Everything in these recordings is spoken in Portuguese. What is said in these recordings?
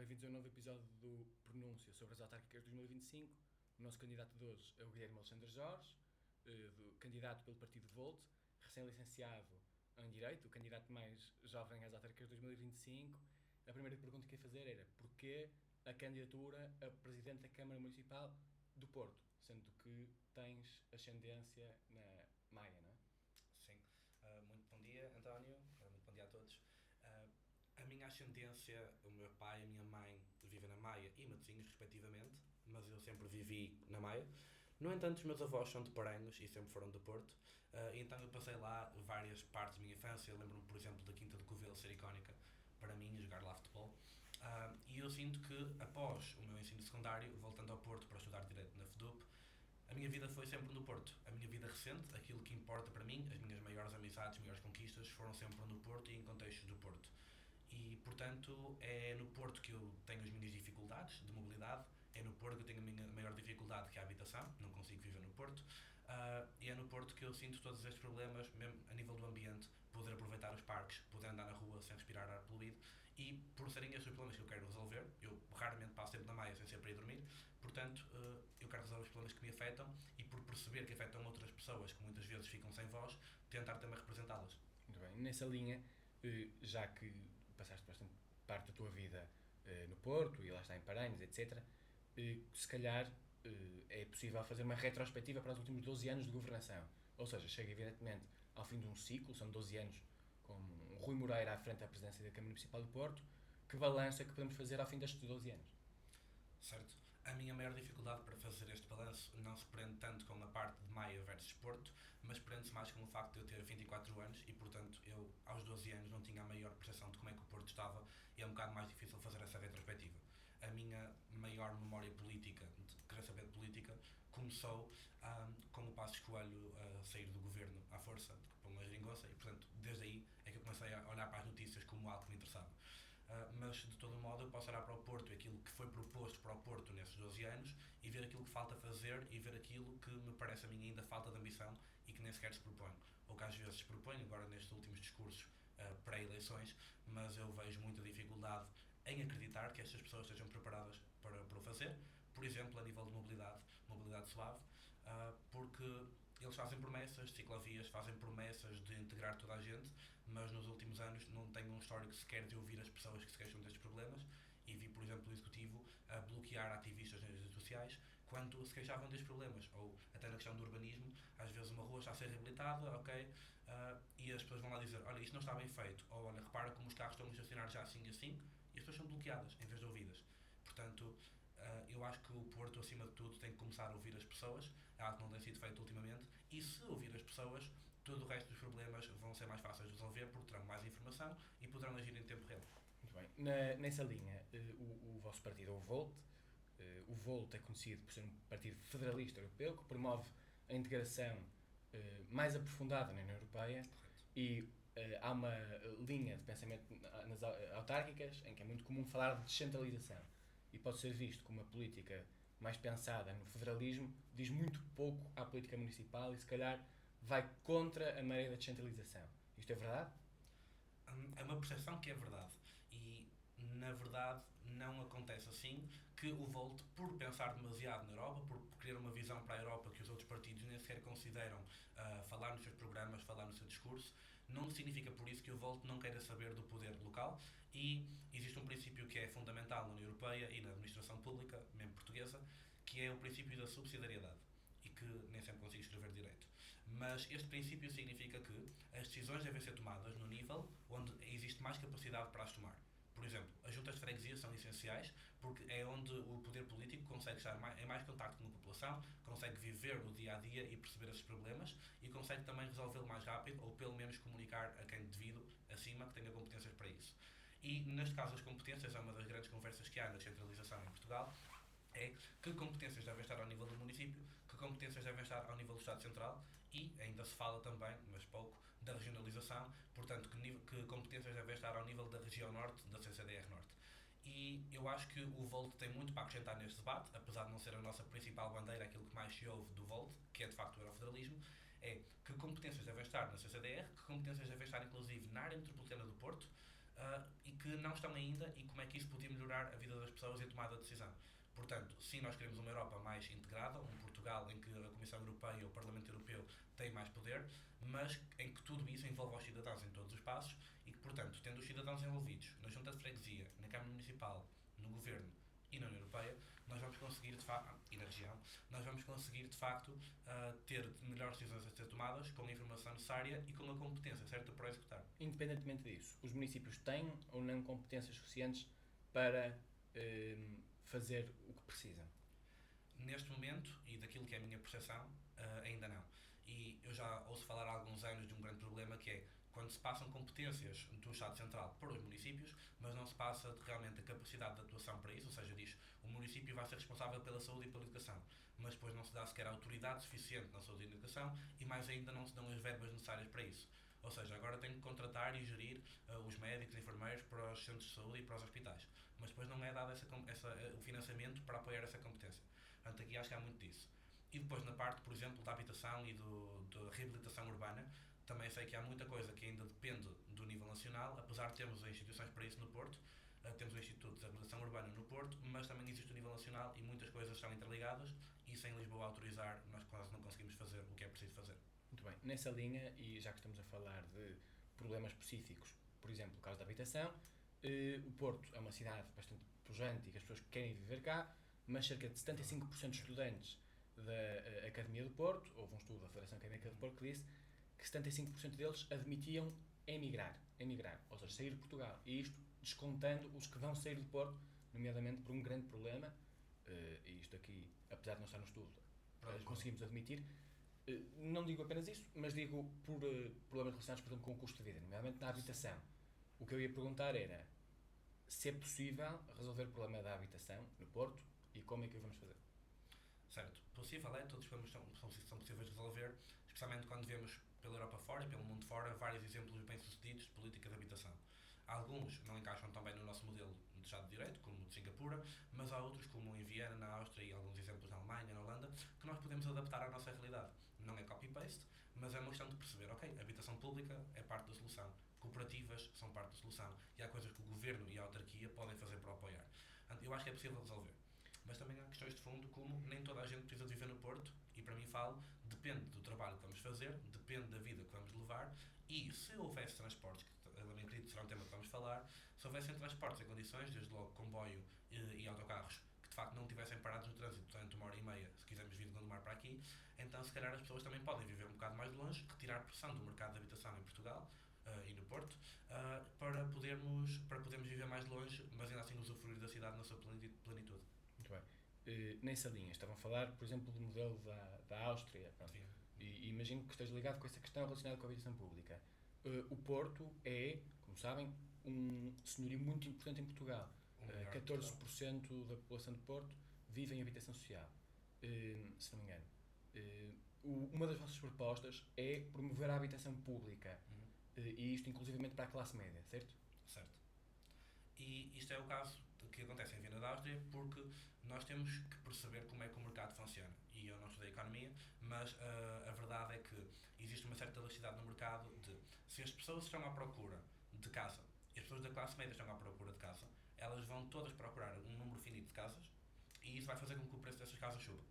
bem-vindos a um novo episódio do Pronúncia sobre as autárquicas de 2025. O nosso candidato de hoje é o Guilherme Alexandre Jorge, candidato pelo partido Volt, recém-licenciado em Direito, o candidato mais jovem às autárquicas de 2025. A primeira pergunta que ia fazer era: porquê a candidatura a Presidente da Câmara Municipal do Porto, sendo que tens ascendência na Maia, não é? Sim. Muito bom dia, António. Muito bom dia a todos. A minha ascendência, o meu pai e a minha mãe vivem na Maia e Matosinhos, respectivamente, mas eu sempre vivi na Maia. No entanto, os meus avós são de Paranhos e sempre foram do Porto, então eu passei lá várias partes da minha infância. Lembro-me, por exemplo, da Quinta do Covelo ser icónica para mim, jogar lá futebol. E eu sinto que, após o meu ensino secundário, voltando ao Porto para estudar Direito na FEDUP, a minha vida foi sempre no Porto. A minha vida recente, aquilo que importa para mim, as minhas maiores amizades, as maiores conquistas, foram sempre no Porto e em contextos do Porto. E, portanto, é no Porto que eu tenho as minhas dificuldades de mobilidade, é no Porto que eu tenho a minha maior dificuldade, que é a habitação, não consigo viver no Porto, e é no Porto que eu sinto todos estes problemas, mesmo a nível do ambiente, poder aproveitar os parques, poder andar na rua sem respirar ar poluído, e por serem estes os problemas que eu quero resolver, eu raramente passo tempo na Maia sem ser para ir dormir, portanto, eu quero resolver os problemas que me afetam, e por perceber que afetam outras pessoas que muitas vezes ficam sem voz, tentar também representá-las. Muito bem. Nessa linha, já que passaste bastante parte da tua vida no Porto e lá está em Paranhos, etc., se calhar é possível fazer uma retrospectiva para os últimos 12 anos de governação. Ou seja, chega evidentemente ao fim de um ciclo, são 12 anos com Rui Moreira à frente da presidência da Câmara Municipal do Porto. Que balanço é que podemos fazer ao fim destes 12 anos? Certo. A minha maior dificuldade para fazer este balanço não se prende tanto com a parte de Maia versus Porto, mas prende-se mais com o facto de eu ter 24 anos e, portanto, eu aos 12 anos não tinha a maior percepção de como é que o Porto estava e é um bocado mais difícil fazer essa retrospectiva. A minha maior memória política, de querer saber de política, começou com o Passos Coelho a sair do governo à força, para uma geringonça, e, portanto, desde aí é que eu comecei a olhar para as notícias como algo que me interessava. Mas de todo modo eu posso olhar para o Porto, aquilo que foi proposto para o Porto nesses 12 anos e ver aquilo que falta fazer e ver aquilo que me parece a mim ainda falta de ambição e que nem sequer se propõe, ou que às vezes se propõe agora nestes últimos discursos pré-eleições, mas eu vejo muita dificuldade em acreditar que estas pessoas estejam preparadas para o fazer, por exemplo a nível de mobilidade suave, porque eles fazem promessas de ciclovias, fazem promessas de integrar toda a gente, mas nos últimos anos não têm um histórico sequer de ouvir as pessoas que se queixam destes problemas e vi, por exemplo, o Executivo a bloquear ativistas nas redes sociais quando se queixavam destes problemas, ou até na questão do urbanismo, às vezes uma rua está a ser reabilitada, ok, e as pessoas vão lá dizer, olha, isto não está bem feito, ou olha, repara como os carros estão a estacionar já assim e assim, e as pessoas são bloqueadas em vez de ouvidas. Portanto, eu acho que o Porto, acima de tudo, tem que começar a ouvir as pessoas, é algo que não tem sido feito ultimamente, e se ouvir as pessoas, todo o resto dos problemas vão ser mais fáceis de resolver porque terão mais informação e poderão agir em tempo real. Muito bem. Nessa linha, o vosso partido é o Volt. O Volt é conhecido por ser um partido federalista europeu que promove a integração mais aprofundada na União Europeia. Correto. E há uma linha de pensamento nas autárquicas em que é muito comum falar de descentralização e pode ser visto como uma política mais pensada no federalismo, diz muito pouco à política municipal e se calhar vai contra a maré da descentralização. Isto é verdade? É uma percepção que é verdade e na verdade não acontece assim, que o Volt, por pensar demasiado na Europa, por querer uma visão para a Europa que os outros partidos nem sequer consideram falar nos seus programas, falar no seu discurso, não significa por isso que o Volt não queira saber do poder local e existe um princípio que é fundamental na União Europeia e na administração pública, mesmo portuguesa, que é o princípio da subsidiariedade e que nem sempre consigo escrever direito. Mas este princípio significa que as decisões devem ser tomadas no nível onde existe mais capacidade para as tomar. Por exemplo, as juntas de freguesia são essenciais porque é onde o poder político consegue estar em mais contacto com a população, consegue viver o dia-a-dia e perceber esses problemas e consegue também resolvê-lo mais rápido ou pelo menos comunicar a quem devido acima que tenha competências para isso. E neste caso as competências é uma das grandes conversas que há na descentralização em Portugal, é que competências devem estar ao nível do município, que competências devem estar ao nível do Estado Central e ainda se fala também, mas pouco, da regionalização, portanto que competências devem estar ao nível da região norte, da CCDR Norte. E eu acho que o Volt tem muito para acrescentar neste debate, apesar de não ser a nossa principal bandeira, aquilo que mais se ouve do Volt, que é de facto o eurofederalismo, é que competências devem estar na CCDR, que competências devem estar inclusive na área metropolitana do Porto, e que não estão ainda e como é que isso podia melhorar a vida das pessoas e a tomada de decisão. Portanto, sim, nós queremos uma Europa mais integrada, um Portugal em que a Comissão Europeia e o Parlamento Europeu têm mais poder, mas em que tudo isso envolva os cidadãos em todos os passos e que, portanto, tendo os cidadãos envolvidos na Junta de Freguesia, na Câmara Municipal, no Governo e na União Europeia, nós vamos conseguir, de facto, e na região, nós vamos conseguir, de facto, ter melhores decisões a ser tomadas com a informação necessária e com a competência certa para executar. Independentemente disso, os municípios têm ou não competências suficientes para fazer o que precisam? Neste momento, e daquilo que é a minha percepção, ainda não. E eu já ouço falar há alguns anos de um grande problema que é quando se passam competências do Estado Central para os municípios, mas não se passa realmente a capacidade de atuação para isso, ou seja, diz o município vai ser responsável pela saúde e pela educação, mas depois não se dá sequer autoridade suficiente na saúde e na educação e mais ainda não se dão as verbas necessárias para isso. Ou seja, agora tem que contratar e gerir os médicos e enfermeiros para os centros de saúde e para os hospitais, mas depois não é dado o financiamento para apoiar essa competência. Portanto, aqui acho que há muito disso. E depois na parte, por exemplo, da habitação e da reabilitação urbana, também sei que há muita coisa que ainda depende do nível nacional, apesar de termos instituições para isso no Porto, temos o Instituto de Habitação Urbana no Porto, mas também existe o nível nacional e muitas coisas são interligadas e sem Lisboa autorizar nós quase não conseguimos fazer o que é preciso fazer. Muito bem, nessa linha, e já que estamos a falar de problemas específicos, por exemplo, o caso da habitação, o Porto é uma cidade bastante pujante e que as pessoas querem viver cá, mas cerca de 75% de estudantes da Academia do Porto, houve um estudo da Federação Académica do Porto que disse que 75% deles admitiam emigrar, ou seja, sair de Portugal, e isto descontando os que vão sair do Porto, nomeadamente por um grande problema, e isto aqui, apesar de não estar no estudo, conseguimos admitir, não digo apenas isso, mas digo por problemas relacionados, por exemplo, com o custo de vida, nomeadamente na habitação. O que eu ia perguntar era se é possível resolver o problema da habitação no Porto e como é que o vamos fazer. Certo, possível é, todos os problemas são possíveis de resolver, especialmente quando vemos pela Europa fora e pelo mundo fora vários exemplos bem-sucedidos de política de habitação. Alguns não encaixam tão bem no nosso modelo de Estado de Direito, como o de Singapura, mas há outros, como em Viena, na Áustria e alguns exemplos na Alemanha, na Holanda, que nós podemos adaptar à nossa realidade. Não é copy-paste, mas é uma questão de perceber, ok, a habitação pública é parte da solução, cooperativas são parte da solução e há coisas que o Governo e a autarquia podem fazer para apoiar. Eu acho que é possível resolver. Mas também há questões de fundo, como nem toda a gente precisa de viver no Porto, e para mim falo, depende do trabalho que vamos fazer, depende da vida que vamos levar, e se houvesse transportes, que também acredito que será um tema que vamos falar, se houvessem transportes em condições, desde logo comboio e autocarros, que de facto não estivessem parados no trânsito durante 1h30, se quisermos vir de Gondomar para aqui, então se calhar as pessoas também podem viver um bocado mais longe, retirar pressão do mercado de habitação em Portugal e no Porto, para podermos viver mais longe, mas ainda assim usufruir da cidade na sua plenitude. Muito bem. Nessa linha, estavam a falar, por exemplo, do modelo da Áustria. E imagino que esteja ligado com essa questão relacionada com a habitação pública. O Porto é, como sabem, um senhorio muito importante em Portugal. 14% da população do Porto vive em habitação social, se não me engano. Uma das vossas propostas é promover a habitação pública, e isto inclusivamente para a classe média, certo? Certo. E isto é o caso que acontece em Viena da Áustria, porque nós temos que perceber como é que o mercado funciona. E eu não estudei economia, mas a verdade é que existe uma certa elasticidade no mercado de, se as pessoas estão à procura de casa e as pessoas da classe média estão à procura de casa, elas vão todas procurar um número finito de casas e isso vai fazer com que o preço dessas casas suba.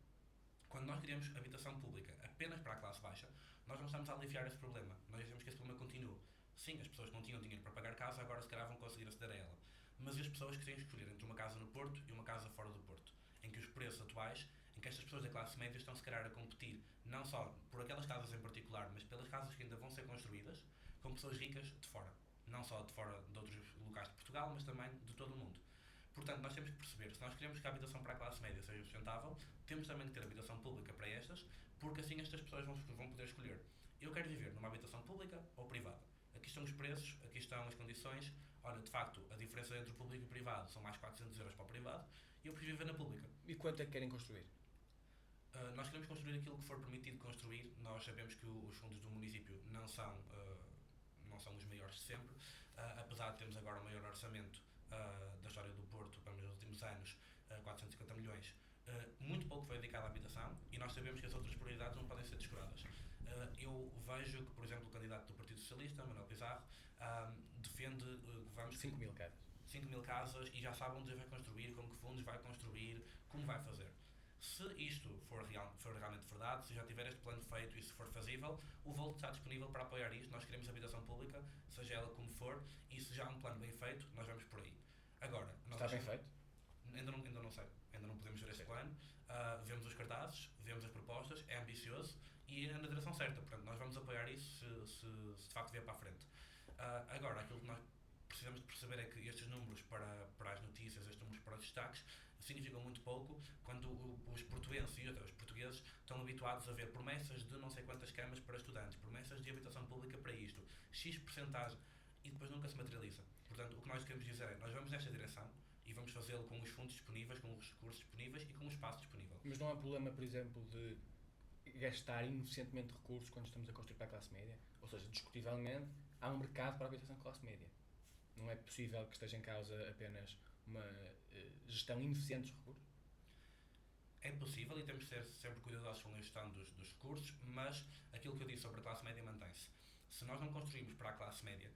Quando nós queremos habitação pública apenas para a classe baixa, nós não estamos a aliviar esse problema. Nós dizemos que esse problema continua. Sim, as pessoas que não tinham dinheiro para pagar casa, agora se calhar vão conseguir aceder a ela. Mas e as pessoas que têm que escolher entre uma casa no Porto e uma casa fora do Porto, em que os preços atuais, em que estas pessoas da classe média estão se calhar a competir, não só por aquelas casas em particular, mas pelas casas que ainda vão ser construídas, com pessoas ricas de fora. Não só de fora de outros locais de Portugal, mas também de todo o mundo. Portanto, nós temos que perceber, se nós queremos que a habitação para a classe média seja sustentável, temos também que ter habitação pública para estas, porque assim estas pessoas vão poder escolher. Eu quero viver numa habitação pública ou privada. Aqui estão os preços, aqui estão as condições. Olha, de facto, a diferença entre o público e o privado são mais 400 euros para o privado e eu prefiro viver na pública. E quanto é que querem construir? Nós queremos construir aquilo que for permitido construir. Nós sabemos que os fundos do município não são os maiores de sempre, apesar de termos agora o maior orçamento da história do Porto, para nos últimos anos, 450 milhões. Muito pouco foi dedicado à habitação e nós sabemos que as outras prioridades não podem ser descuradas. Eu vejo que, por exemplo, o candidato do Partido Socialista, Manuel Pizarro, defende... 5 mil casas. 5.000 casas e já sabe onde vai construir, com que fundos vai construir, como vai fazer. Se isto for realmente verdade, se já tiver este plano feito e se for fazível, o Volt está disponível para apoiar isto. Nós queremos habitação pública, seja ela como for, e se já há um plano bem feito, nós vamos por aí. Agora, Está bem feito? Ainda não sei, ainda não podemos ver este plano. Vemos os cartazes, vemos as propostas, é ambicioso e é na direção certa. Portanto, nós vamos apoiar isso se de facto vier para a frente. Agora, aquilo que nós precisamos de perceber é que estes números para as notícias, estes números para os destaques, significam muito pouco quando os portugueses e até os portugueses estão habituados a ver promessas de não sei quantas camas para estudantes, promessas de habitação pública para isto, X percentagem, e depois nunca se materializa. Portanto, o que nós queremos dizer é, nós vamos nesta direção e vamos fazê-lo com os fundos disponíveis, com os recursos disponíveis e com o espaço disponível. Mas não há problema, por exemplo, de gastar ineficientemente recursos quando estamos a construir para a classe média? Ou seja, discutivelmente, há um mercado para a habitação de classe média. Não é possível que esteja em causa apenas uma gestão ineficiente dos recursos? É possível e temos de ser sempre cuidadosos com a gestão dos recursos, mas aquilo que eu disse sobre a classe média mantém-se. Se nós não construirmos para a classe média,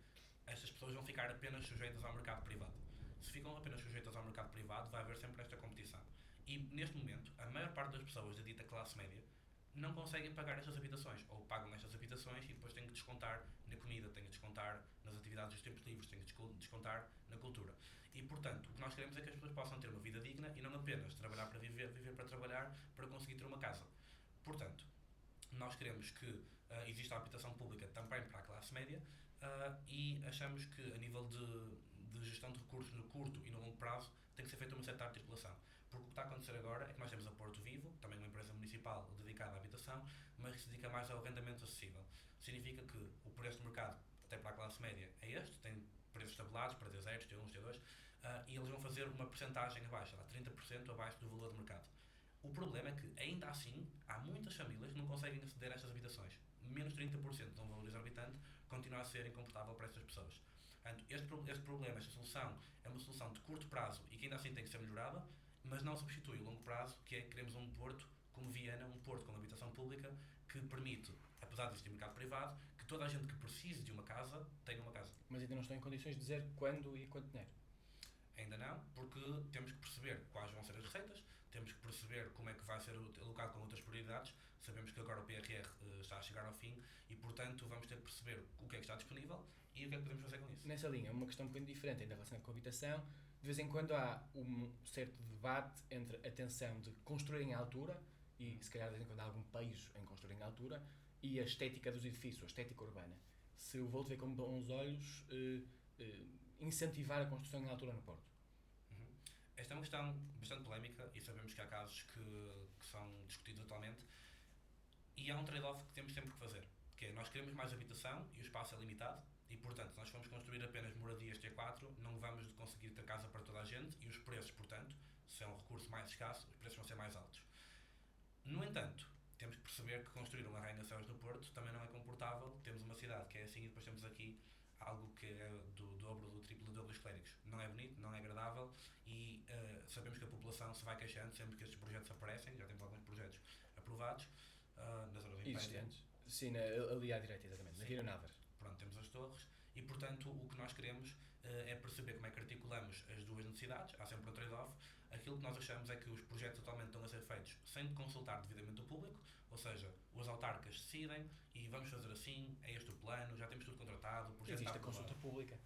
estas pessoas vão ficar apenas sujeitas ao mercado privado. Se ficam apenas sujeitas ao mercado privado, vai haver sempre esta competição. E, neste momento, a maior parte das pessoas da dita classe média não conseguem pagar estas habitações, ou pagam estas habitações e depois têm que descontar na comida, têm que descontar nas atividades dos tempos livres, têm que descontar na cultura. E, portanto, o que nós queremos é que as pessoas possam ter uma vida digna e não apenas trabalhar para viver, viver para trabalhar, para conseguir ter uma casa. Portanto, nós queremos que exista a habitação pública também para a classe média e achamos que, a nível de gestão de recursos no curto e no longo prazo, tem que ser feita uma certa articulação. Porque o que está a acontecer agora é que nós temos a Porto Vivo, também uma empresa municipal dedicada à habitação, mas que se dedica mais ao arrendamento acessível. Significa que o preço de mercado, até para a classe média, é este, tem preços tabelados para T0, T1, T2, e eles vão fazer uma percentagem abaixo, 30% abaixo do valor de mercado. O problema é que, ainda assim, há muitas famílias que não conseguem aceder a estas habitações. Menos 30% de um valor exorbitante continua a ser incomportável para estas pessoas. Portanto, este problema, esta solução, é uma solução de curto prazo e que ainda assim tem que ser melhorada, mas não substitui o longo prazo, que é que queremos um Porto como Viana, um Porto com habitação pública, que permite, apesar de existir mercado privado, que toda a gente que precise de uma casa tenha uma casa. Mas ainda não estão em condições de dizer quando e quanto dinheiro? Ainda não, porque temos que perceber quais vão ser as receitas, temos que perceber como é que vai ser alocado com outras prioridades. Sabemos que agora o PRR está a chegar ao fim e, portanto, vamos ter que perceber o que é que está disponível e o que é que podemos fazer com isso. Nessa linha, uma questão um bocadinho diferente ainda relacionada com a habitação. De vez em quando há um certo debate entre a tensão de construir em altura, e se calhar de vez em quando há algum pejo em construir em altura, e a estética dos edifícios, a estética urbana. Se o Volt vê com bons olhos incentivar a construção em altura no Porto? Esta é uma questão bastante polémica e sabemos que há casos que são discutidos atualmente e há um trade-off que temos sempre que fazer, que é nós queremos mais habitação e o espaço é limitado e, portanto, se nós formos construir apenas moradias T4, não vamos conseguir ter casa para toda a gente e os preços, portanto, se é um recurso mais escasso, os preços vão ser mais altos. No entanto, temos que perceber que construir um arranha-céus no Porto também não é confortável. Temos uma cidade que é assim e depois temos aqui algo que é do dobro, do triplo, do dobro dos clérigos. Não é bonito, não é agradável e sabemos que a população se vai queixando sempre que estes projetos aparecem. Já temos alguns projetos aprovados nas zonas existentes. Sim, ali à direita, exatamente, na Rio Naves. Pronto, temos as torres e, portanto, o que nós queremos é perceber como é que articulamos as duas necessidades. Há sempre um trade-off. Aquilo que nós achamos é que os projetos atualmente estão a ser feitos sem consultar devidamente o público, ou seja, os autarcas decidem e vamos fazer assim, é este o plano, já temos tudo contratado, o projeto existe está a consulta pública.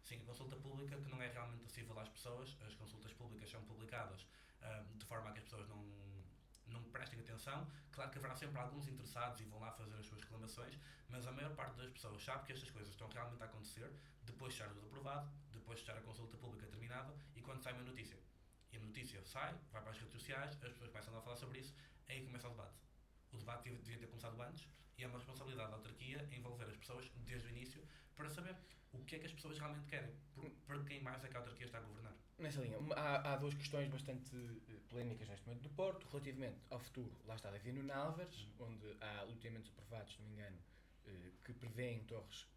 Sim, a consulta pública que não é realmente acessível às pessoas. As consultas públicas são publicadas de forma a que as pessoas não prestem atenção. Claro que haverá sempre alguns interessados e vão lá fazer as suas reclamações, mas a maior parte das pessoas sabe que estas coisas estão realmente a acontecer depois de estar tudo aprovado, depois de estar a consulta pública terminada e quando sai uma notícia. E a notícia sai, vai para as redes sociais, as pessoas começam a falar sobre isso, aí começa o debate. O debate devia ter começado antes e é uma responsabilidade da autarquia envolver as pessoas desde o início para saber o que é que as pessoas realmente querem, para quem mais é que a autarquia está a governar. Nessa linha, há duas questões bastante polémicas neste momento do Porto, relativamente ao futuro, lá está, da Via Nuno Álvares, onde há loteamentos aprovados, se não me engano, que prevêem torres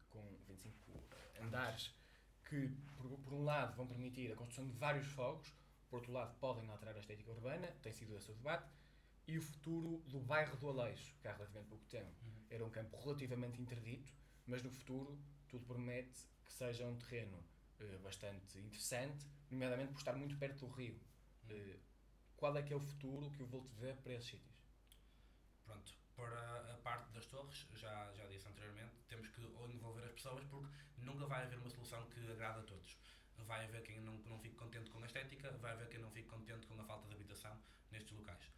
com 25 andares, que por um lado vão permitir a construção de vários fogos, por outro lado podem alterar a estética urbana, tem sido esse o debate, e o futuro do bairro do Aleixo, que há relativamente pouco tempo era um campo relativamente interdito, mas no futuro tudo promete que seja um terreno bastante interessante, nomeadamente por estar muito perto do rio. Qual é que é o futuro que o Volt vê para esses sítios? Pronto, para a parte das torres, já disse anteriormente, temos que envolver as pessoas porque nunca vai haver uma solução que agrade a todos. Vai haver quem não fique contente com a estética, vai haver quem não fique contente com a falta de habitação nestes locais.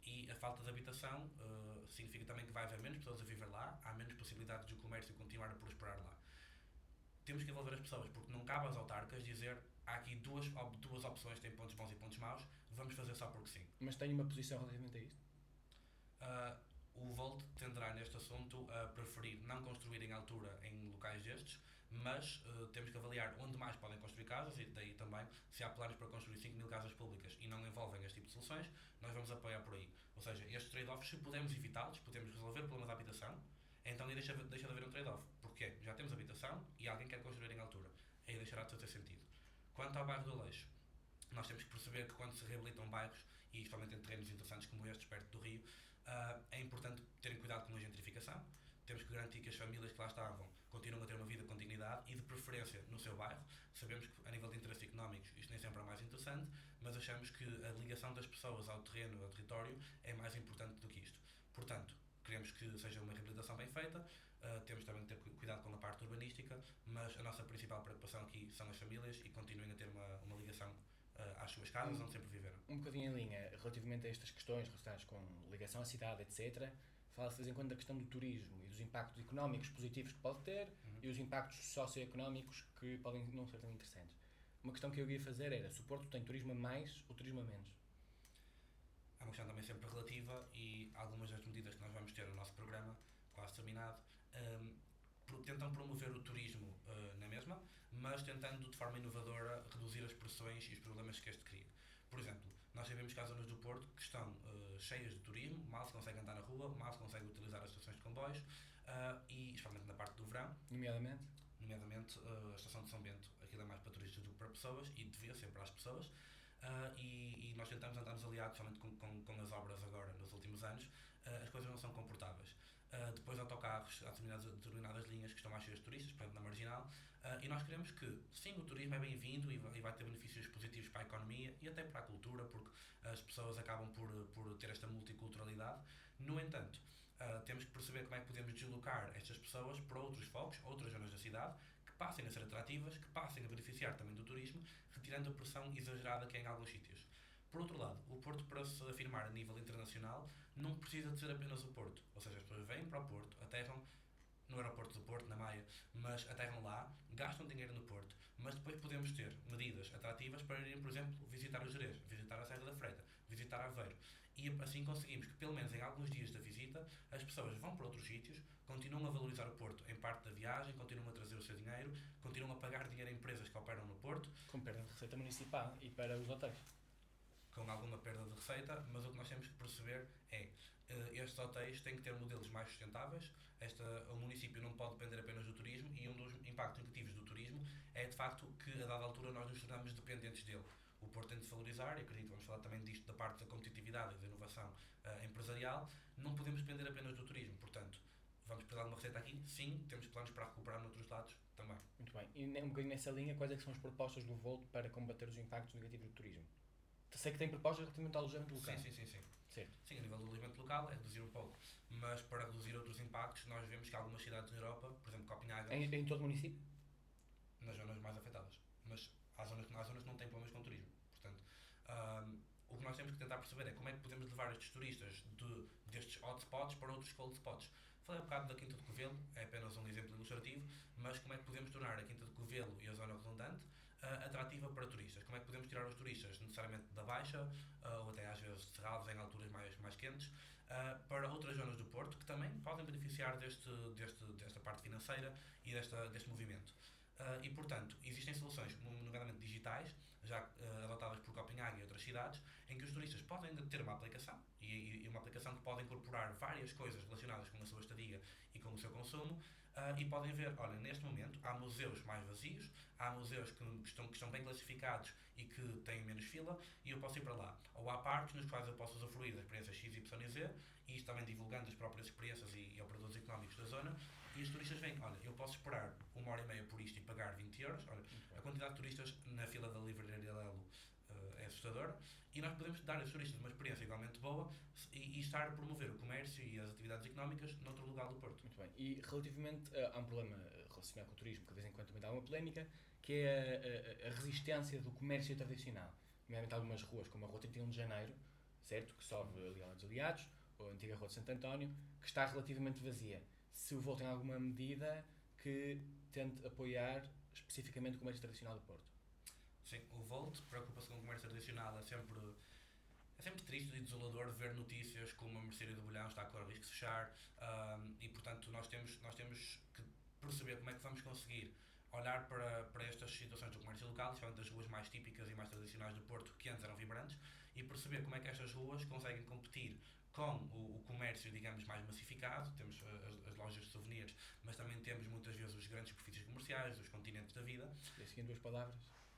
E a falta de habitação significa também que vai haver menos pessoas a viver lá, há menos possibilidades de o comércio continuar a prosperar lá. Temos que envolver as pessoas, porque não cabe às autarcas dizer há aqui duas opções, têm pontos bons e pontos maus, vamos fazer só porque sim. Mas tem uma posição relativamente a isto? O Volt tenderá neste assunto a preferir não construir em altura em locais destes, mas temos que avaliar onde mais podem construir casas e daí também, se há planos para construir 5.000 casas públicas e não envolvem este tipo de soluções, nós vamos apoiar por aí. Ou seja, estes trade-offs, se podemos evitá-los, podemos resolver o problema da habitação, então aí deixa de haver um trade-off. Porquê? Já temos habitação e alguém quer construir em altura. Aí deixará de fazer sentido. Quanto ao bairro do Aleixo, nós temos que perceber que quando se reabilitam bairros, e especialmente em terrenos interessantes como estes, perto do rio, é importante terem cuidado com a gentrificação. Temos que garantir que as famílias que lá estavam continuam a ter uma vida com dignidade e de preferência no seu bairro. Sabemos que a nível de interesses económicos isto nem sempre é mais interessante, mas achamos que a ligação das pessoas ao terreno, ao território, é mais importante do que isto. Portanto, queremos que seja uma reabilitação bem feita, temos também de ter cuidado com a parte urbanística, mas a nossa principal preocupação aqui são as famílias e continuem a ter uma ligação às suas casas, onde sempre viveram. Um bocadinho em linha, relativamente a estas questões relacionadas com ligação à cidade, etc., fala-se de vez em quando da questão do turismo e dos impactos económicos positivos que pode ter e os impactos socioeconómicos que podem não ser tão interessantes. Uma questão que eu ia fazer era, se o Porto tem turismo a mais ou turismo a menos? É uma questão também sempre relativa e algumas das medidas que nós vamos ter no nosso programa, quase terminado, tentam promover o turismo na mesma, mas tentando de forma inovadora reduzir as pressões e os problemas que este cria. Por exemplo, nós sabemos que há zonas do Porto que estão cheias de turismo, mal se consegue andar na rua, mal se consegue utilizar as estações de comboios e especialmente na parte do verão. Nomeadamente a estação de São Bento, aquilo é mais para turistas do que para pessoas e devia ser para as pessoas. E nós tentamos andar-nos aliados, somente com as obras agora, nos últimos anos, as coisas não são confortáveis. Depois autocarros, há determinadas linhas que estão mais cheias de turistas, por exemplo na Marginal, e nós queremos que, sim, o turismo é bem-vindo e vai ter benefícios positivos para a economia e até para a cultura, porque as pessoas acabam por ter esta multiculturalidade. No entanto, temos que perceber como é que podemos deslocar estas pessoas para outros focos, outras zonas da cidade, que passem a ser atrativas, que passem a beneficiar também do turismo, retirando a pressão exagerada que é em alguns sítios. Por outro lado, o Porto, para se afirmar a nível internacional, não precisa de ser apenas o Porto. Ou seja, as pessoas vêm para o Porto, aterram no aeroporto do Porto, na Maia, mas aterram lá, gastam dinheiro no Porto, mas depois podemos ter medidas atrativas para irem, por exemplo, visitar o Gerês, visitar a Serra da Freita, visitar Aveiro. E assim conseguimos que, pelo menos em alguns dias da visita, as pessoas vão para outros sítios, continuam a valorizar o Porto em parte da viagem, continuam a trazer o seu dinheiro, continuam a pagar dinheiro a empresas que operam no Porto. Com perda de receita municipal e para os hotéis. Com alguma perda de receita, mas o que nós temos que perceber é estes hotéis têm que ter modelos mais sustentáveis. O município não pode depender apenas do turismo e um dos impactos negativos do turismo é de facto que a dada altura nós nos tornamos dependentes dele. O Porto tem de se valorizar, e acredito que vamos falar também disto da parte da competitividade e da inovação empresarial. Não podemos depender apenas do turismo, portanto, vamos precisar de uma receita aqui? Sim, temos planos para recuperar noutros lados também. Muito bem, e um bocadinho nessa linha, quais é que são as propostas do Volt para combater os impactos negativos do turismo? Sei que tem propostas relativamente ao alojamento local. Sim. Certo. Sim, a nível do alojamento local é reduzir um pouco, mas para reduzir outros impactos nós vemos que algumas cidades na Europa, por exemplo Copenhaga... Em todo o município? Nas zonas mais afetadas, mas há zonas que não têm problemas com turismo, portanto... o que nós temos que tentar perceber é como é que podemos levar estes turistas destes hotspots para outros cold spots. Falei um bocado da Quinta de Covelo, é apenas um exemplo ilustrativo, mas como é que podemos tornar a Quinta de Covelo e a zona redundante atrativa para turistas? Como é que podemos tirar os turistas necessariamente da Baixa, ou até às vezes de Serralves em alturas mais quentes, para outras zonas do Porto que também podem beneficiar desta parte financeira e deste movimento. E portanto, existem soluções, nomeadamente digitais, já adotadas por Copenhague e outras cidades, em que os turistas podem ter uma aplicação, e uma aplicação que pode incorporar várias coisas relacionadas com a sua estadia e com o seu consumo, e podem ver, olha, neste momento há museus mais vazios, há museus que estão bem classificados e que têm menos fila, e eu posso ir para lá. Ou há parques nos quais eu posso usufruir da experiência X, Y e Z, e isto também divulgando as próprias experiências e operadores económicos da zona, e os turistas vêm, olha, eu posso esperar 1h30 por isto e pagar 20€, olha, a quantidade de turistas na fila da livraria Lelo é assustadora, e nós podemos dar aos turistas uma experiência igualmente boa e estar a promover o comércio e as atividades económicas noutro lugar do Porto. Muito bem. E relativamente há um problema relacionado com o turismo, que de vez em quando também dá uma polémica, que é a resistência do comércio tradicional. Nomeadamente algumas ruas, como a Rua 31 de Janeiro, certo? Que sobe ali aos Aliados, ou a antiga Rua de Santo António, que está relativamente vazia. Se o Volt tem alguma medida que tente apoiar especificamente o comércio tradicional do Porto? Sim, o Volt preocupa-se com o comércio tradicional, é sempre triste e desolador ver notícias como a Mercearia do Bolhão está a correr o risco de fechar, e portanto nós temos que perceber como é que vamos conseguir olhar para estas situações do comércio local, especialmente das ruas mais típicas e mais tradicionais do Porto, que antes eram vibrantes, e perceber como é que estas ruas conseguem competir com o comércio, digamos, mais massificado. Temos as lojas de souvenirs, mas também temos muitas vezes os grandes superfícies comerciais, os continentes da vida. E assim, em duas palavras,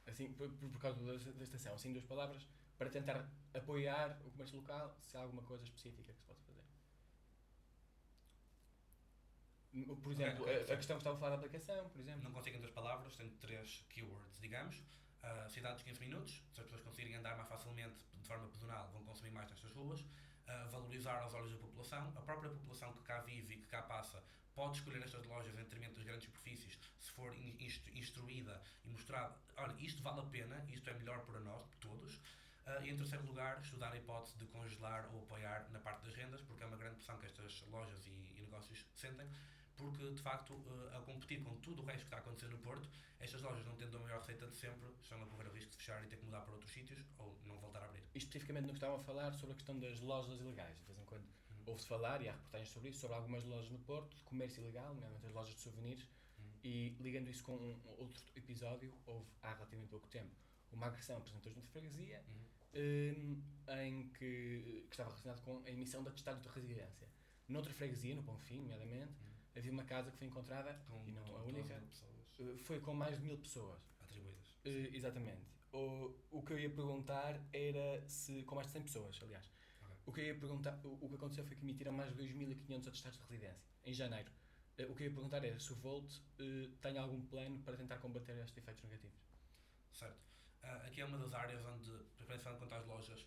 assim, por causa da estação, assim, em duas palavras, para tentar apoiar o comércio local, se há alguma coisa específica que se pode fazer. Por exemplo, a questão que estava a falar da aplicação, por exemplo. Não consigo em 2 palavras, tenho 3 keywords, digamos. Cidade dos 15 minutos, se as pessoas conseguirem andar mais facilmente de forma pedonal, vão consumir mais nestas ruas. Valorizar aos olhos da população. A própria população que cá vive e que cá passa pode escolher estas lojas em detrimento das grandes superfícies, se for instruída e mostrada, olha, isto vale a pena, isto é melhor para nós, todos. E em terceiro lugar, estudar a hipótese de congelar ou apoiar na parte das rendas, porque é uma grande pressão que estas lojas e negócios sentem, porque de facto, a competir com tudo o resto que está a acontecer no Porto, estas lojas, não tendo a maior receita de sempre, estão a correr o risco de fechar e ter que mudar para outros sítios ou não voltar a abrir. E especificamente no que estavam a falar sobre a questão das lojas ilegais, de vez em quando ouve-se falar, e há reportagens sobre isso, sobre algumas lojas no Porto de comércio ilegal, nomeadamente as lojas de souvenirs, e ligando isso com outro episódio, houve há relativamente pouco tempo uma agressão a representantes de freguesia, em que estava relacionado com a emissão de atestados de residência. Noutra freguesia, no Bonfim, nomeadamente, havia uma casa que foi encontrada, e não a única, foi com mais de 1000 pessoas atribuídas. Exatamente. O que eu ia perguntar era se, com mais de 100 pessoas, aliás, o que eu ia perguntar, o que aconteceu foi que emitiram mais de 2500 atestados de residência em janeiro. O que eu ia perguntar era se o Volt tem algum plano para tentar combater estes efeitos negativos. Certo. Aqui é uma das áreas onde, principalmente quanto às lojas,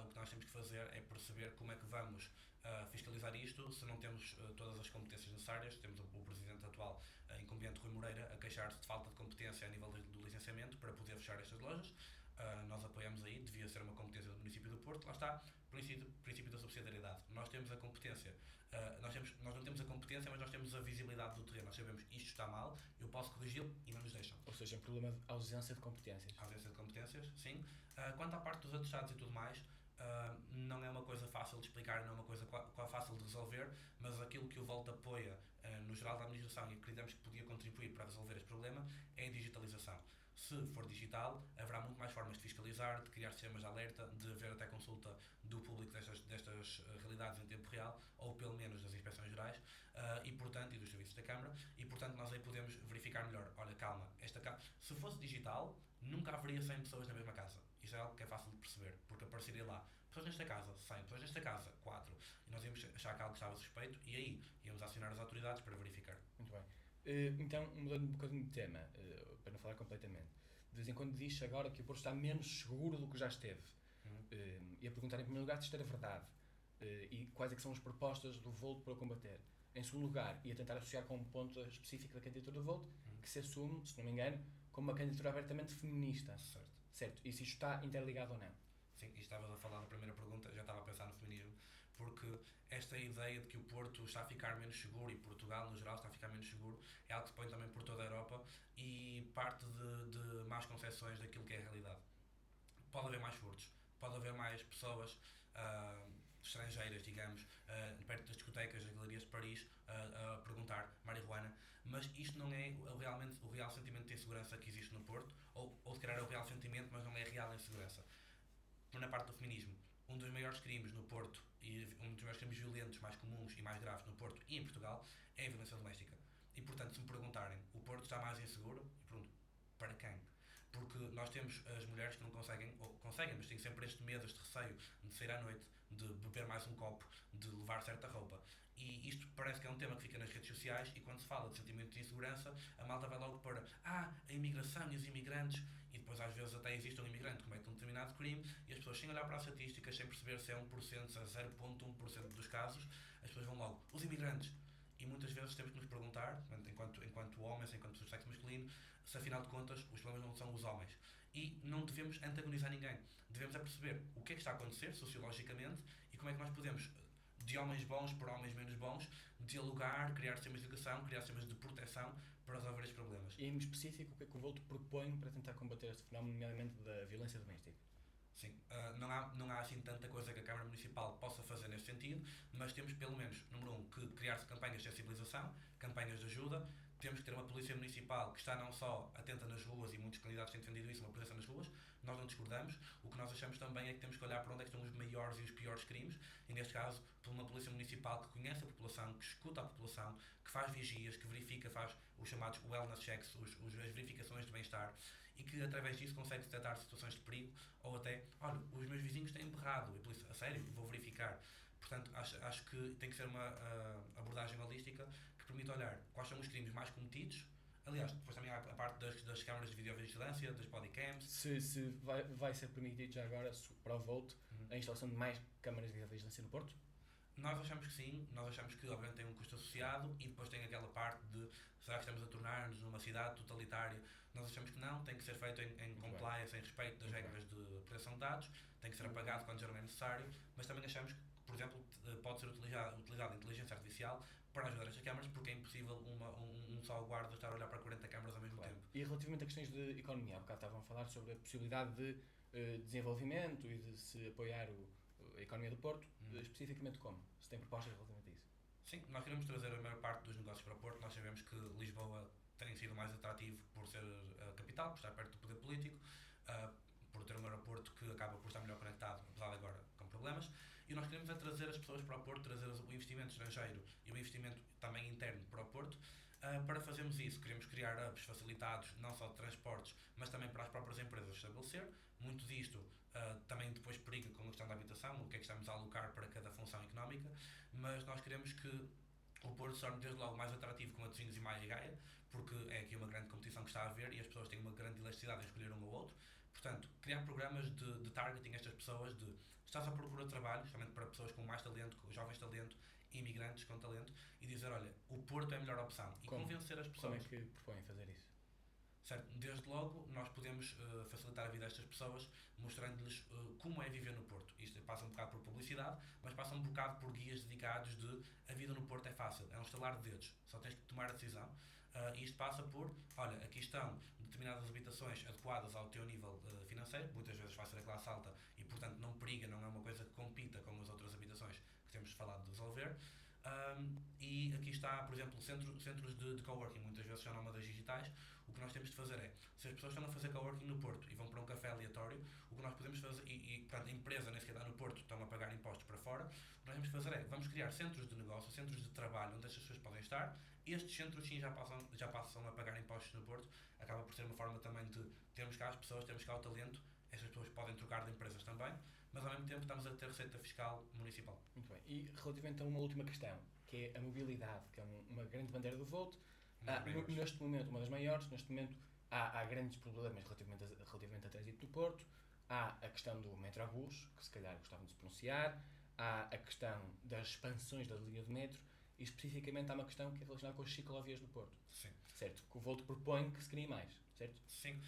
o que nós temos que fazer é perceber como é que vamos fiscalizar isto, se não temos todas as competências necessárias. Temos o presidente atual, incumbente Rui Moreira, a queixar-se de falta de competência a nível do licenciamento para poder fechar estas lojas. Nós apoiamos aí, devia ser uma competência do município do Porto, lá está, princípio da subsidiariedade. Nós temos a competência, nós não temos a competência, mas nós temos a visibilidade do terreno. Nós sabemos isto está mal, eu posso corrigi-lo e não nos deixam. Ou seja, um problema de ausência de competências. Ausência de competências, sim. Quanto à parte dos atestados e tudo mais, não é uma coisa fácil de explicar, não é uma coisa fácil de resolver, mas aquilo que o Volt apoia no geral da administração e acreditamos que podia contribuir para resolver este problema é a digitalização. Se for digital, haverá muito mais formas de fiscalizar, de criar sistemas de alerta, de haver até consulta do público destas realidades em tempo real, ou pelo menos das inspeções gerais, e portanto, e dos serviços da Câmara, e portanto nós aí podemos verificar melhor. Olha, calma, se fosse digital, nunca haveria 100 pessoas na mesma casa. Isto é algo que é fácil de perceber, porque apareceria lá pessoas nesta casa, 100, pessoas nesta casa, 4, e nós íamos achar que algo estava suspeito, e aí íamos acionar as autoridades para verificar. Muito bem. Então, mudando um bocadinho de tema, para não falar completamente, de vez em quando diz agora que o Porto está menos seguro do que já esteve. E a perguntar em primeiro lugar se isto era verdade, e quais é que são as propostas do Volt para o combater. Em segundo lugar, e a tentar associar com um ponto específico da candidatura do Volt, que se assume, se não me engano, como uma candidatura abertamente feminista. Certo. E se isto está interligado ou não? Sim, e estavas a falar na primeira pergunta, já estava a pensar no feminismo, porque esta ideia de que o Porto está a ficar menos seguro e Portugal no geral está a ficar menos seguro é algo que se põe também por toda a Europa e parte de más concepções daquilo que é a realidade. Pode haver mais furtos, pode haver mais pessoas estrangeiras, digamos, perto das discotecas, das galerias de Paris, a perguntar marihuana, mas isto não é o real sentimento de insegurança que existe no Porto, ou se calhar é o real sentimento, mas não é a real insegurança. Na parte do feminismo, um dos maiores crimes no Porto e um dos maiores crimes violentos mais comuns e mais graves no Porto e em Portugal é a violência doméstica. E portanto, se me perguntarem, o Porto está mais inseguro? E pergunto, para quem? Porque nós temos as mulheres que não conseguem, mas têm sempre este medo, este receio de sair à noite, de beber mais um copo, de levar certa roupa. E isto parece que é um tema que fica nas redes sociais e quando se fala de sentimento de insegurança, a malta vai logo para a imigração e os imigrantes, e depois às vezes até existe um imigrante que comete um determinado crime e as pessoas sem olhar para as estatísticas, sem perceber se é 1%, se é 0,1% dos casos, as pessoas vão logo, os imigrantes. E muitas vezes temos que nos perguntar, enquanto homens, enquanto pessoas de sexo masculino, se afinal de contas os problemas não são os homens. E não devemos antagonizar ninguém. Devemos perceber o que é que está a acontecer sociologicamente e como é que nós podemos, de homens bons para homens menos bons, dialogar, criar sistemas de educação, criar sistemas de proteção para resolver estes problemas. E em específico, o que é que o Volt propõe para tentar combater este fenómeno, nomeadamente da violência doméstica? Sim, não há assim tanta coisa que a Câmara Municipal possa fazer nesse sentido, mas temos pelo menos, número 1, que criar campanhas de sensibilização, campanhas de ajuda. Temos que ter uma polícia municipal que está não só atenta nas ruas, e muitos candidatos têm defendido isso, uma presença nas ruas, nós não discordamos. O que nós achamos também é que temos que olhar para onde é que estão os maiores e os piores crimes, e neste caso, por uma polícia municipal que conhece a população, que escuta a população, que faz vigias, que verifica, faz os chamados wellness checks, as verificações de bem-estar, e que através disso consegue detectar situações de perigo, ou até, olha, os meus vizinhos têm berrado, e a polícia, a sério, vou verificar. Portanto, acho que tem que ser uma abordagem holística que permita olhar quais são os crimes mais cometidos. Aliás, depois também há a parte das câmaras de videovigilância, das bodycams. Se vai ser permitido já agora para o Volt a instalação de mais câmaras de videovigilância no Porto? Nós achamos que sim, nós achamos que obviamente tem um custo associado e depois tem aquela parte de será que estamos a tornar-nos numa cidade totalitária? Nós achamos que não, tem que ser feito em compliance, em respeito das regras de proteção de dados, tem que ser apagado quando já não é necessário, mas também achamos que, por exemplo, pode ser utilizada a inteligência artificial para ajudar estas câmaras, porque é impossível um só guarda estar a olhar para 40 câmaras ao mesmo tempo. E relativamente a questões de economia, há bocado estavam a falar sobre a possibilidade de desenvolvimento e de se apoiar a economia do Porto, especificamente como? Se tem propostas relativamente a isso? Sim, nós queremos trazer a maior parte dos negócios para o Porto. Nós sabemos que Lisboa tem sido mais atrativo por ser a capital, por estar perto do poder político, por ter um aeroporto que acaba por estar melhor conectado, apesar de agora com problemas. E nós queremos trazer as pessoas para o Porto, trazer o investimento estrangeiro e o investimento também interno para o Porto. Para fazermos isso, queremos criar hubs facilitados, não só de transportes, mas também para as próprias empresas estabelecer. Muito disto também depois periga com a questão da habitação, o que é que estamos a alocar para cada função económica, mas nós queremos que o Porto se torne desde logo mais atrativo com Matosinhos e Maia e Gaia, porque é aqui uma grande competição que está a haver e as pessoas têm uma grande elasticidade em escolher um ou outro. Portanto, criar programas de targeting a estas pessoas, de estás à procura de trabalho, justamente para pessoas com mais talento, com jovens talento, imigrantes com talento, e dizer, olha, o Porto é a melhor opção. E convencer as pessoas. Como é que propõem fazer isso? Certo? Desde logo, nós podemos facilitar a vida destas pessoas, mostrando-lhes como é viver no Porto. Isto passa um bocado por publicidade, mas passa um bocado por guias dedicados de a vida no Porto é fácil, é um estalar de dedos, só tens que tomar a decisão. E isto passa por, olha, aqui estão determinadas habitações adequadas ao teu nível financeiro, muitas vezes vai ser a classe alta e, portanto, não periga, não é uma coisa que compita com as outras habitações que temos falado de resolver. E aqui está, por exemplo, centros de coworking, muitas vezes são nómadas digitais. O que nós temos de fazer é, se as pessoas estão a fazer coworking no Porto e vão para um café aleatório, o que nós podemos fazer, portanto, a empresa nem sequer está no Porto, estão a pagar impostos para fora, o que nós temos de fazer é, vamos criar centros de negócio, centros de trabalho onde estas pessoas podem estar. Estes centros sim já passam a pagar impostos no Porto, acaba por ser uma forma também de termos cá as pessoas, termos cá o talento, estas pessoas podem trocar de empresas também, mas ao mesmo tempo estamos a ter receita fiscal municipal. Muito bem. E relativamente a uma última questão, que é a mobilidade, que é uma grande bandeira do Volt. Neste momento, uma das maiores, neste momento há grandes problemas relativamente a trânsito do Porto, há a questão do metrobus, que se calhar gostavam de se pronunciar, há a questão das expansões da linha de metro e especificamente há uma questão que é relacionada com as ciclovias do Porto. Sim. Certo? Que o Volt propõe que se criem mais, certo? Sim.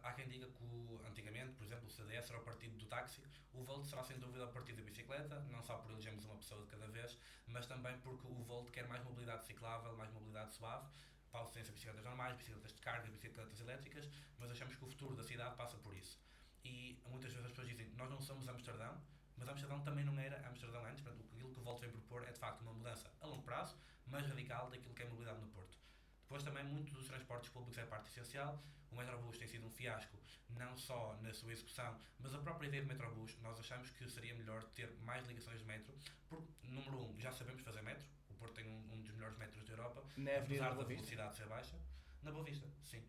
Há quem diga que antigamente, por exemplo, o CDS era o partido do táxi, o Volt será sem dúvida o partido da bicicleta, não só por elegermos uma pessoa de cada vez, mas também porque o Volt quer mais mobilidade ciclável, mais mobilidade suave. Pode ser bicicletas normais, bicicletas de carga, bicicletas elétricas, mas achamos que o futuro da cidade passa por isso. E muitas vezes as pessoas dizem, nós não somos Amsterdão, mas Amsterdão também não era Amsterdão antes, portanto aquilo que o Volt vem propor é de facto uma mudança a longo prazo, mas radical daquilo que é a mobilidade no Porto. Depois também muito dos transportes públicos é parte essencial. O Metrobus tem sido um fiasco, não só na sua execução, mas a própria ideia do Metrobus, nós achamos que seria melhor ter mais ligações de metro, porque, número 1, já sabemos fazer metro, o Porto tem um dos melhores metros da Europa, apesar da velocidade ser baixa. Na Boa Vista, sim.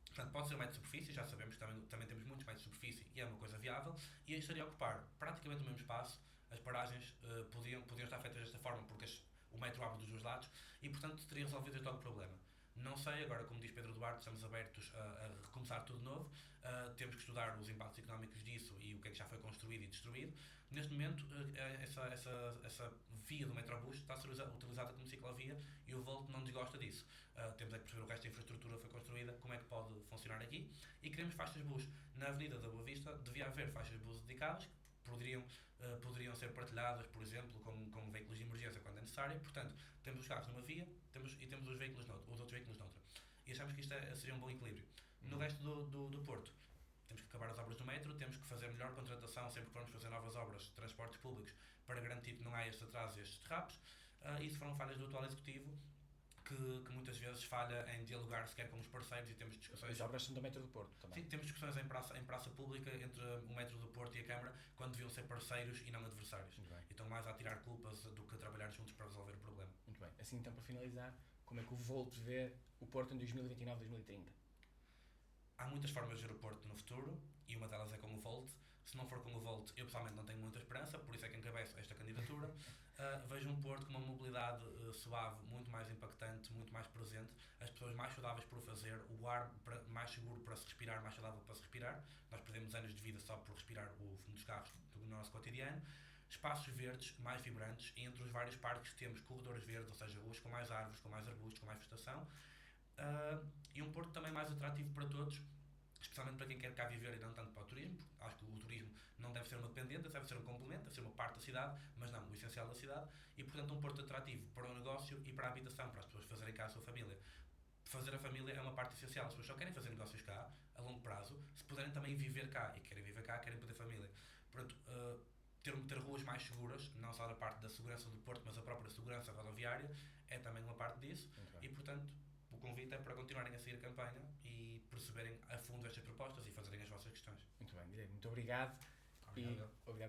Portanto, pode ser um metro de superfície, já sabemos que também temos muitos metros de superfície e é uma coisa viável, e aí estaria a ocupar praticamente o mesmo espaço as paragens podiam estar feitas desta forma, porque o metro abre dos dois lados, e portanto teria resolvido desde logo o problema. Não sei, agora como diz Pedro Duarte, estamos abertos a recomeçar tudo de novo, temos que estudar os impactos económicos disso e o que é que já foi construído e destruído. Neste momento, essa via do Metrobus está a ser utilizada como ciclovia e o Volt não desgosta disso. Temos é que perceber o resto da infraestrutura foi construída, como é que pode funcionar aqui, e queremos faixas bus. Na Avenida da Boa Vista devia haver faixas bus dedicadas, que poderiam ser partilhadas, por exemplo, com veículos de emergência quando é necessário. Portanto, temos os carros numa via temos os outros veículos noutra. E achamos que isto seria um bom equilíbrio. No resto do Porto, temos que acabar as obras do metro, temos que fazer melhor contratação sempre que vamos fazer novas obras de transportes públicos para garantir que não há estes atrasos e estes derrapes. Isso foram falhas do atual Executivo, que muitas vezes falha em dialogar sequer com os parceiros, e temos discussões... As obras são do metro do Porto também. Sim, temos discussões em praça pública entre o metro do Porto e a Câmara, quando deviam ser parceiros e não adversários. E estão mais a tirar culpas do que a trabalhar juntos para resolver o problema. Muito bem. Assim, então, para finalizar, como é que o Volt vê o Porto em 2029-2030? Há muitas formas de ver o Porto no futuro, e uma delas é com o Volt. Se não for com o Volt, eu pessoalmente não tenho muita esperança, por isso é que encabeço esta candidatura. Vejo um Porto com uma mobilidade suave, muito mais impactante, muito mais presente, as pessoas mais saudáveis por o fazer, o ar mais seguro para se respirar, mais saudável para se respirar. Nós perdemos anos de vida só por respirar o fumo dos carros do nosso cotidiano. Espaços verdes mais vibrantes, e entre os vários parques temos corredores verdes, ou seja, ruas com mais árvores, com mais arbustos, com mais vegetação. E um Porto também mais atrativo para todos, especialmente para quem quer cá viver e não tanto para o turismo. Acho que o turismo não deve ser uma dependente, deve ser um complemento, deve ser uma parte da cidade, mas não o essencial da cidade. E portanto um Porto atrativo para o negócio e para a habitação, para as pessoas fazerem cá a sua família. Fazer a família é uma parte essencial. As pessoas só querem fazer negócios cá, a longo prazo, se puderem também viver cá, e querem viver cá, querem poder família. Portanto, ter ruas mais seguras, não só da parte da segurança do Porto, mas a própria segurança rodoviária, é também uma parte disso. E portanto, o convite é para continuarem a seguir a campanha e perceberem a fundo estas propostas e fazerem as vossas questões. Muito bem, Guilherme, muito obrigado. Obrigado. E obrigado